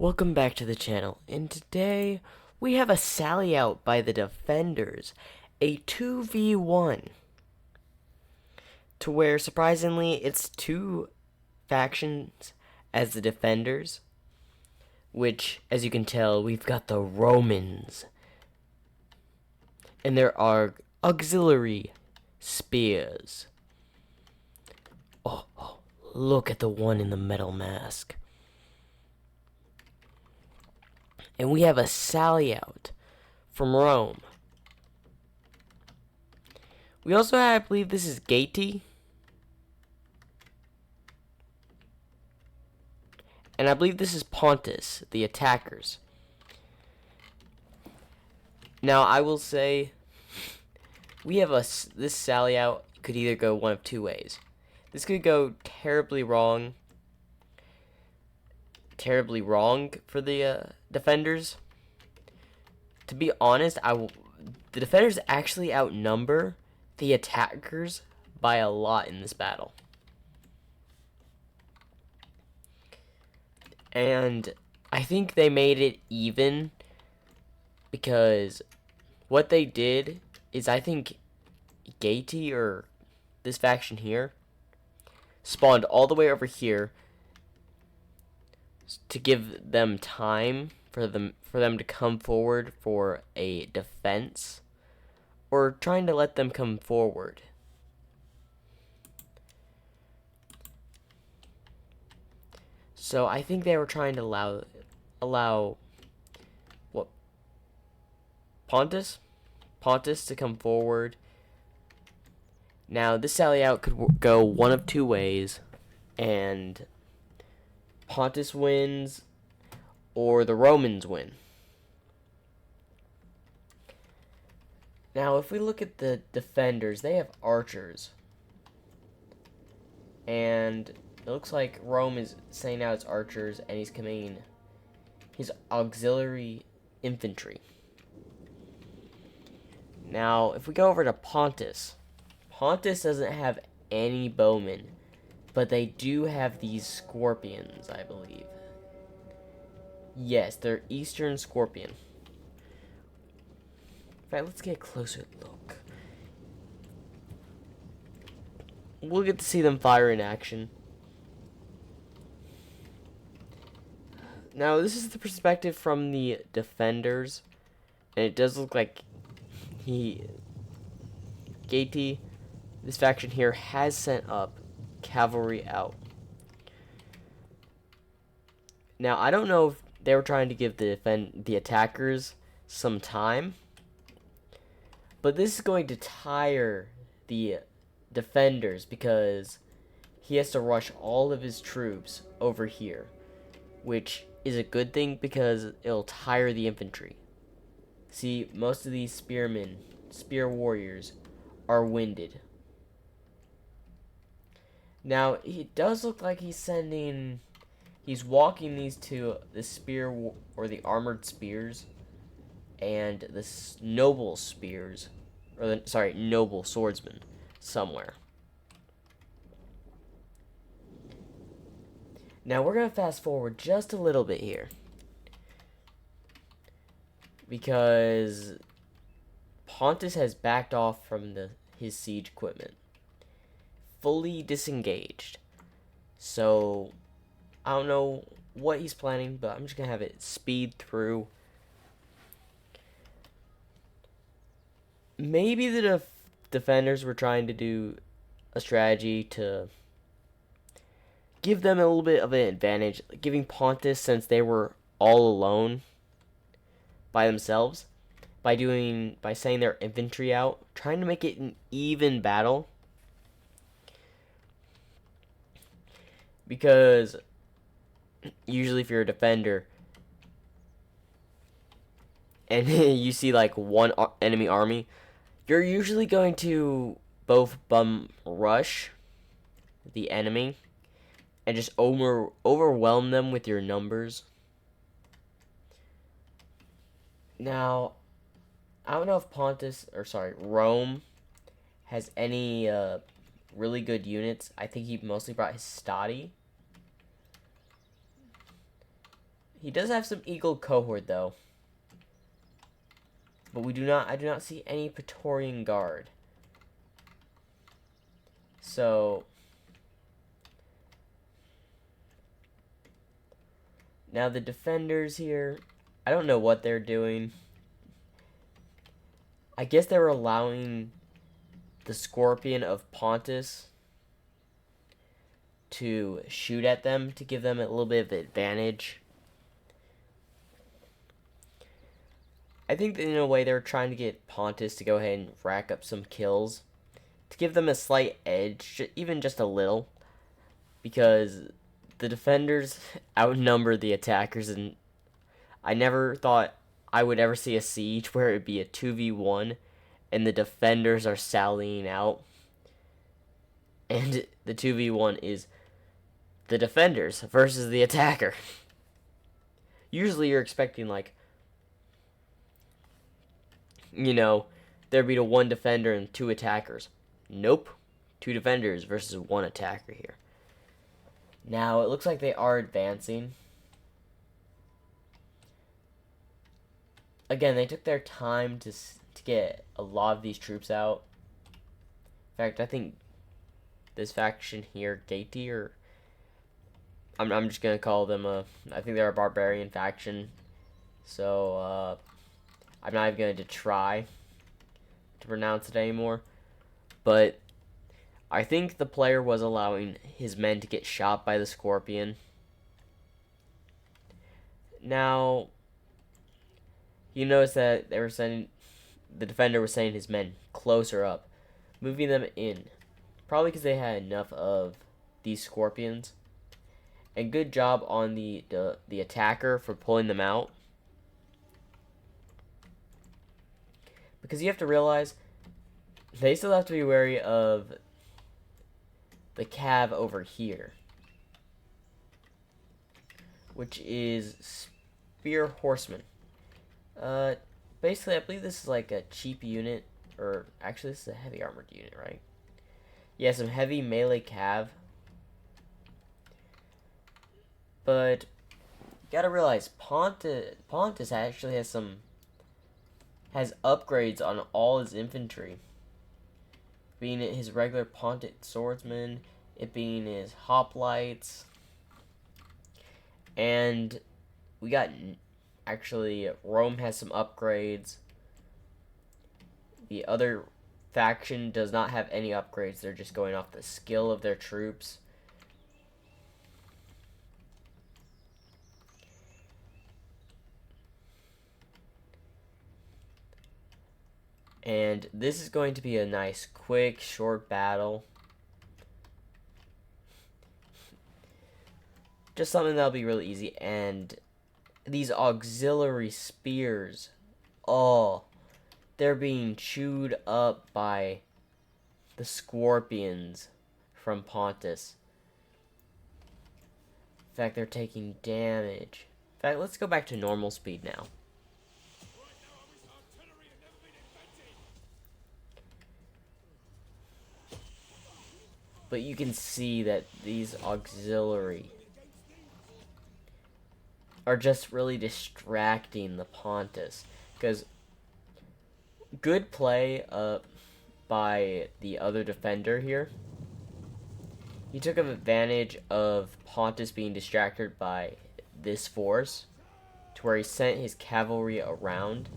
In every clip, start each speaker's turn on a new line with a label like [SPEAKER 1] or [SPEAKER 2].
[SPEAKER 1] Welcome back to the channel, and today we have a sally out by the Defenders, a 2v1, to where surprisingly it's two factions as the Defenders, which as you can tell we've got the Romans, and there are auxiliary spears. Oh, look at the one in the metal mask. And we have a sally out from Rome. We also have, I believe this is Gati. And I believe this is Pontus, the attackers. Now, I will say, we have this sally out could either go one of two ways. This could go terribly wrong for the defenders. To be honest, the defenders actually outnumber the attackers by a lot in this battle. And I think they made it even because what they did is, I think Gati, or this faction here, spawned all the way over here to give them time for them to come forward for a defense, or trying to let them come forward. So I think they were trying to allow what, Pontus to come forward. Now this sally out could go one of two ways, and Pontus wins or the Romans win. Now if we look at the defenders, they have archers, and it looks like Rome is sending out its archers, and he's coming his auxiliary infantry. Now if we go over to Pontus doesn't have any bowmen, but they do have these scorpions, I believe. Yes, they're Eastern Scorpion. In fact, let's get a closer look. We'll get to see them fire in action. Now, this is the perspective from the defenders, and it does look like Gati, this faction here, has sent up cavalry out. Now, I don't know if they were trying to give the attackers some time, but this is going to tire the defenders because he has to rush all of his troops over here, which is a good thing because it'll tire the infantry. See, most of these spear warriors, are winded. Now, it does look like he's walking these two, the spear or the armored spears, and the noble spears, or noble swordsmen somewhere. Now we're gonna fast forward just a little bit here, because Pontus has backed off from his siege equipment, fully disengaged. So I don't know what he's planning, but I'm just gonna have it speed through. Maybe the defenders were trying to do a strategy to give them a little bit of an advantage, giving Pontus, since they were all alone by themselves, by sending their infantry out, trying to make it an even battle. Because usually if you're a defender and you see like one enemy army, you're usually going to both bum rush the enemy and just overwhelm them with your numbers. Now, I don't know if Rome has any really good units. I think he mostly brought his Stati. He does have some Eagle cohort though. But I do not see any Praetorian Guard. So now the defenders here, I don't know what they're doing. I guess they were allowing the Scorpion of Pontus to shoot at them to give them a little bit of advantage. I think that in a way they were trying to get Pontus to go ahead and rack up some kills to give them a slight edge, even just a little, because the defenders outnumber the attackers, and I never thought I would ever see a siege where it would be a 2v1 and the defenders are sallying out, and the 2v1 is the defenders versus the attacker. Usually you're expecting, like, you know, there'd be the one defender and two attackers. Nope. Two defenders versus one attacker here. Now, it looks like they are advancing. Again, they took their time to get a lot of these troops out. In fact, I think this faction here, Gati, or I'm just gonna call them I think they're a barbarian faction. So I'm not even going to try to pronounce it anymore. But I think the player was allowing his men to get shot by the Scorpion. Now, you notice that they were sending, the defender was sending his men closer up, moving them in. Probably because they had enough of these Scorpions. And good job on the attacker for pulling them out. Because you have to realize, they still have to be wary of the cav over here, which is Spear Horseman. Basically, I believe this is like a cheap unit, or actually this is a heavy armored unit, right? Yeah, some heavy melee cav. But you gotta realize, Pontus actually has upgrades on all his infantry. Being it his regular Pontus swordsman, it being his hoplites, and we got, actually, Rome has some upgrades. The other faction does not have any upgrades, they're just going off the skill of their troops. And this is going to be a nice, quick, short battle. Just something that'll be really easy. And these auxiliary spears, oh, they're being chewed up by the Scorpions from Pontus. In fact, they're taking damage. In fact, let's go back to normal speed now. But you can see that these auxiliary are just really distracting the Pontus. Because good play by the other defender here. He took advantage of Pontus being distracted by this force to where he sent his cavalry around.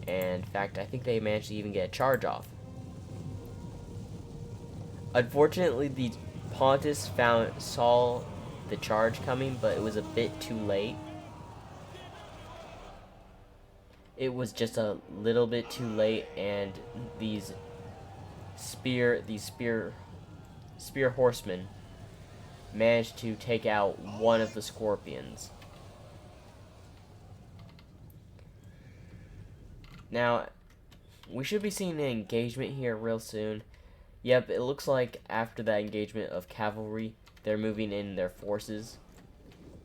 [SPEAKER 1] And in fact, I think they managed to even get a charge off. Unfortunately, the Pontus saw the charge coming, but it was a bit too late. It was just a little bit too late, and these spear horsemen managed to take out one of the Scorpions. Now, we should be seeing an engagement here real soon. Yep, it looks like after that engagement of cavalry, they're moving in their forces.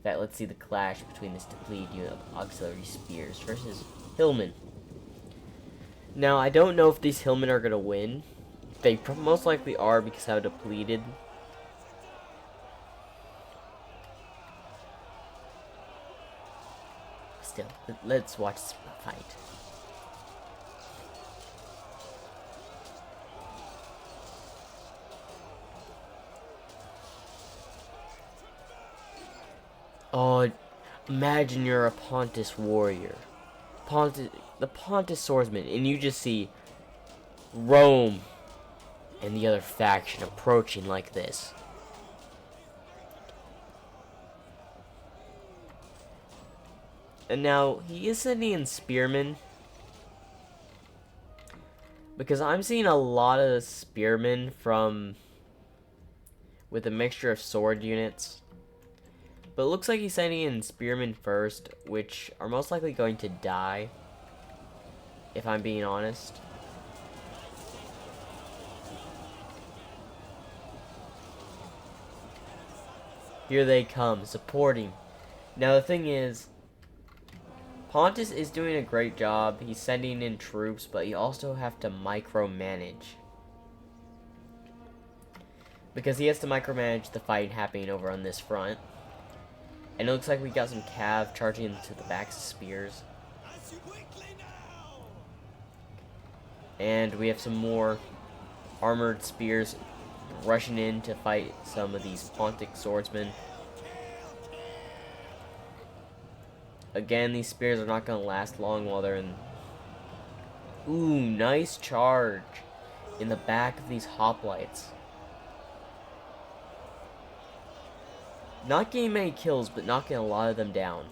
[SPEAKER 1] Let's see the clash between this depleted unit of auxiliary spears versus hillmen. Now, I don't know if these hillmen are going to win. They most likely are because how depleted. still, let's watch this fight. Oh, imagine you're a Pontus warrior. The Pontus swordsman, and you just see Rome and the other faction approaching like this. And now, he is sending in spearmen, because I'm seeing a lot of spearmen with a mixture of sword units. But it looks like he's sending in spearmen first, which are most likely going to die, if I'm being honest. Here they come, supporting. Now the thing is, Pontus is doing a great job. He's sending in troops, but you also have to micromanage. Because he has to micromanage the fight happening over on this front. And it looks like we got some cav charging into the backs of spears. And we have some more armored spears rushing in to fight some of these Pontic swordsmen. Again, these spears are not going to last long while they're in... Ooh, nice charge in the back of these hoplites. Not getting many kills, but knocking a lot of them down.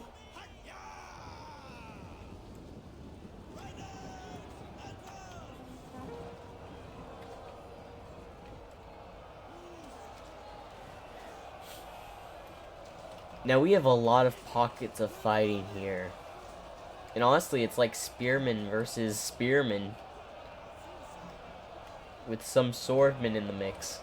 [SPEAKER 1] Now we have a lot of pockets of fighting here. And honestly, it's like spearmen versus spearmen, with some swordmen in the mix.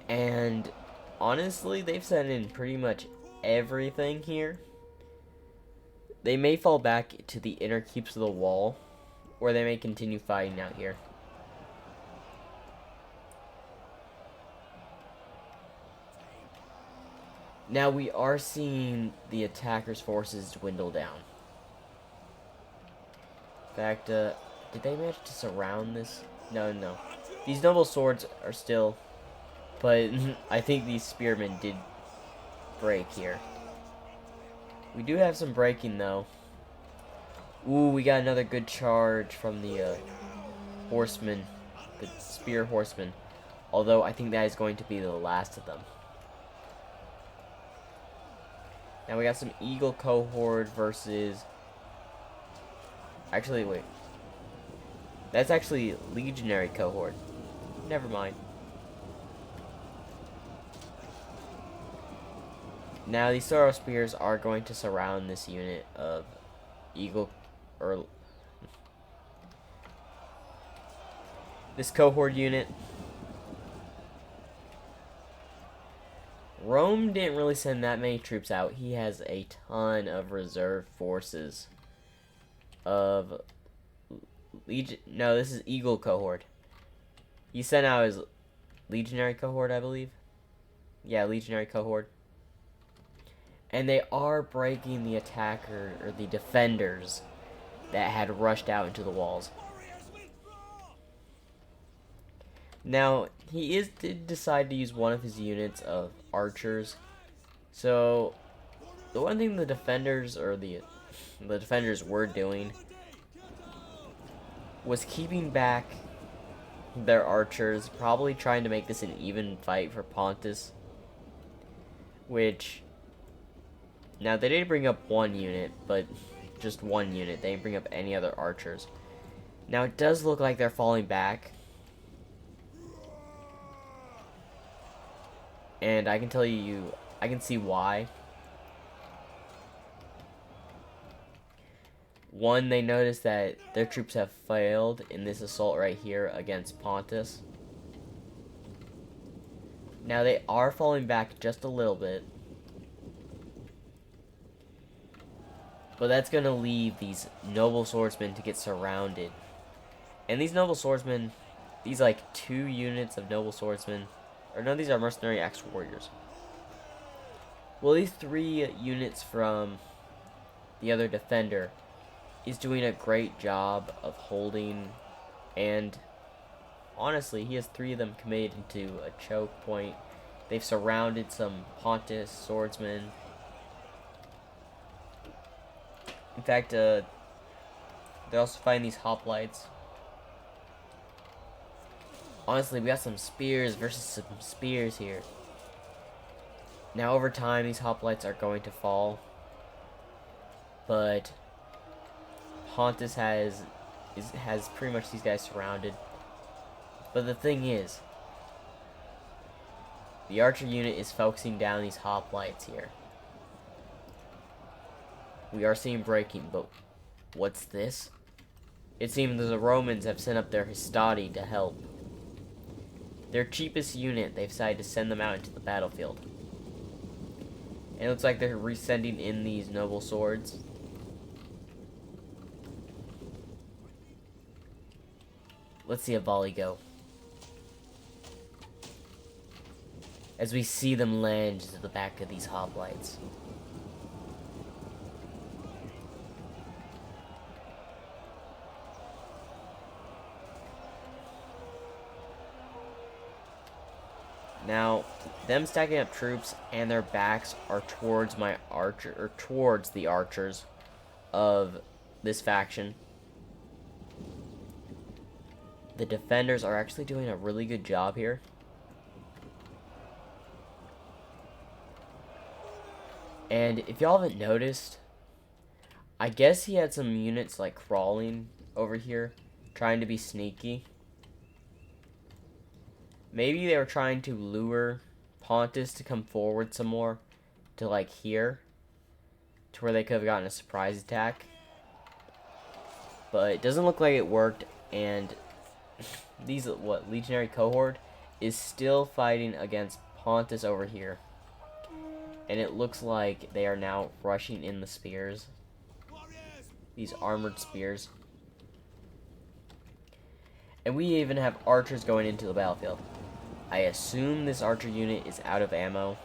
[SPEAKER 1] And honestly, they've sent in pretty much everything here. They may fall back to the inner keeps of the wall, or they may continue fighting out here. Now we are seeing the attackers' forces dwindle down. In fact, did they manage to surround this? No. These noble swords are still... But I think these spearmen did break here. We do have some breaking, though. Ooh, we got another good charge from the horsemen. The spear horsemen. Although, I think that is going to be the last of them. Now we got some Eagle cohort versus... Actually, wait. That's actually Legionary cohort. Never mind. Now these Sorrow Spears are going to surround this unit of Eagle... or... this cohort unit. Rome didn't really send that many troops out. He has a ton of reserve forces of Legion. No, this is Eagle cohort. He sent out his Legionary cohort, I believe. Yeah, Legionary cohort. And they are breaking the attacker, or the defenders, that had rushed out into the walls. Now, he did decide to use one of his units of archers. So, the one thing the defenders, or the defenders were doing, was keeping back their archers, probably trying to make this an even fight for Pontus. Which, now they did bring up one unit, but just one unit. They didn't bring up any other archers. Now, it does look like they're falling back. And I can tell you, I can see why. One, they noticed that their troops have failed in this assault right here against Pontus. Now they are falling back just a little bit. But that's going to leave these noble swordsmen to get surrounded. And these noble swordsmen, these like 2 units of noble swordsmen, Or no, these are mercenary axe warriors. Well, these 3 units from the other defender is doing a great job of holding, and honestly, he has 3 of them committed into a choke point. They've surrounded some Pontus swordsmen. In fact, they're also fighting these hoplites. Honestly, we got some spears versus some spears here. Now, over time, these hoplites are going to fall, but Pontus has pretty much these guys surrounded. But the thing is, the archer unit is focusing down these hoplites here. We are seeing breaking, but what's this? It seems the Romans have sent up their Hastati to help. Their cheapest unit, they've decided to send them out into the battlefield. And it looks like they're resending in these noble swords. Let's see a volley go. As we see them land to the back of these hoplites. Now, them stacking up troops and their backs are towards my archer, or towards the archers of this faction. The defenders are actually doing a really good job here. And if y'all haven't noticed, I guess he had some units like crawling over here, trying to be sneaky. Maybe they were trying to lure Pontus to come forward some more, to like here, to where they could have gotten a surprise attack. But it doesn't look like it worked, and these, legionary cohort is still fighting against Pontus over here. And it looks like they are now rushing in the spears. These armored spears. And we even have archers going into the battlefield. I assume this archer unit is out of ammo.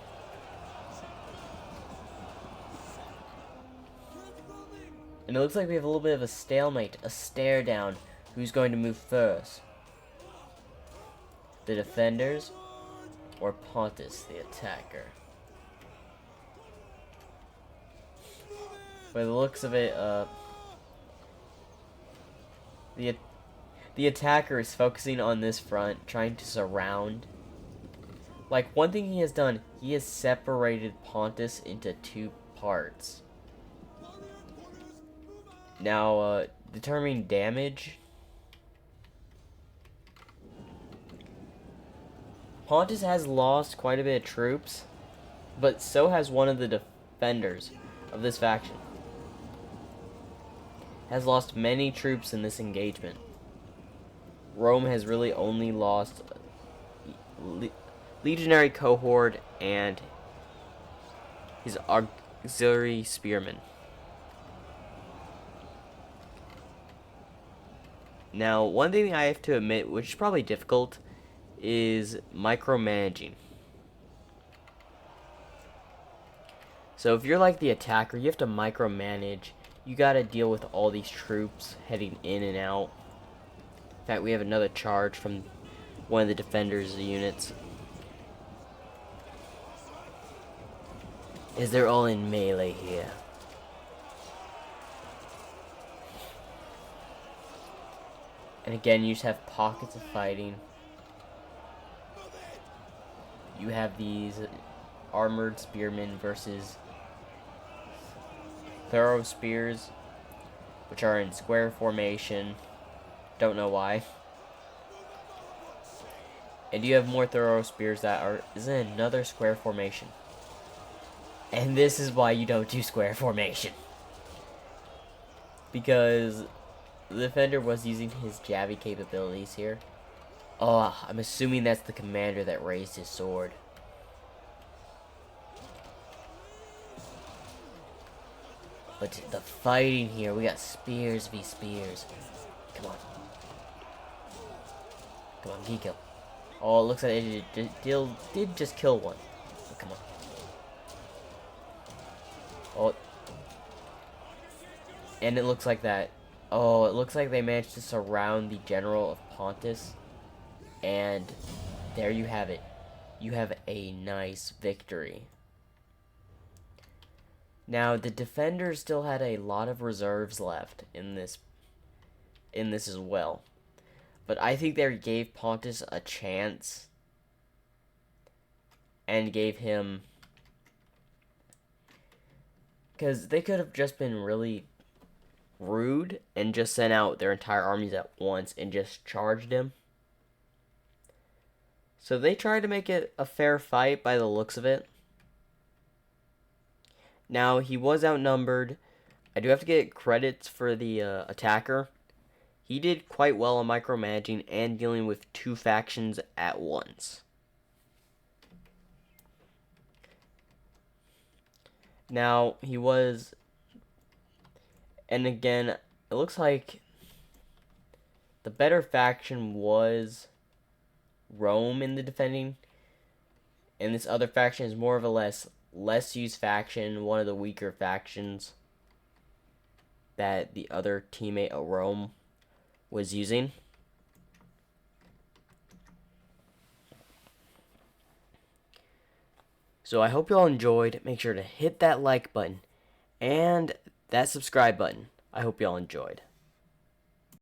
[SPEAKER 1] And it looks like we have a little bit of a stalemate, a stare down. Who's going to move first? The defenders or Pontus, the attacker? By the looks of it, the attacker is focusing on this front, trying to surround. Like, one thing he has done, he has separated Pontus into 2 parts. Now, determining damage. Pontus has lost quite a bit of troops, but so has one of the defenders of this faction. Has lost many troops in this engagement. Rome has really only lost legionary cohort and his auxiliary spearmen. Now, one thing I have to admit, which is probably difficult, is micromanaging. So if you're like the attacker, you have to micromanage. You gotta deal with all these troops heading in and out. In fact, we have another charge from one of the defenders' units. Is they're all in melee here. And again, you just have pockets of fighting. You have these armored spearmen versus thorough spears, which are in square formation. Don't know why. And you have more thorough spears that is in another square formation. And this is why you don't do square formation. Because the defender was using his Javi capabilities here. Oh, I'm assuming that's the commander that raised his sword. But the fighting here, we got spears v spears. Come on. Come on, Geeko. Oh, it looks like did just kill one. Oh, come on. Oh, and it looks like that. Oh, it looks like they managed to surround the general of Pontus. And there you have it. You have a nice victory. Now, the defenders still had a lot of reserves left in this as well. But I think they gave Pontus a chance and gave him, because they could have just been really rude and just sent out their entire armies at once and just charged him. So they tried to make it a fair fight by the looks of it. Now, he was outnumbered. I do have to get credits for the attacker. He did quite well on micromanaging and dealing with two factions at once. Now, he was... And again, it looks like the better faction was Rome in the defending. And this other faction is more of a less used faction, one of the weaker factions that the other teammate of Rome was using. So I hope you all enjoyed. Make sure to hit that like button and that subscribe button. I hope you all enjoyed.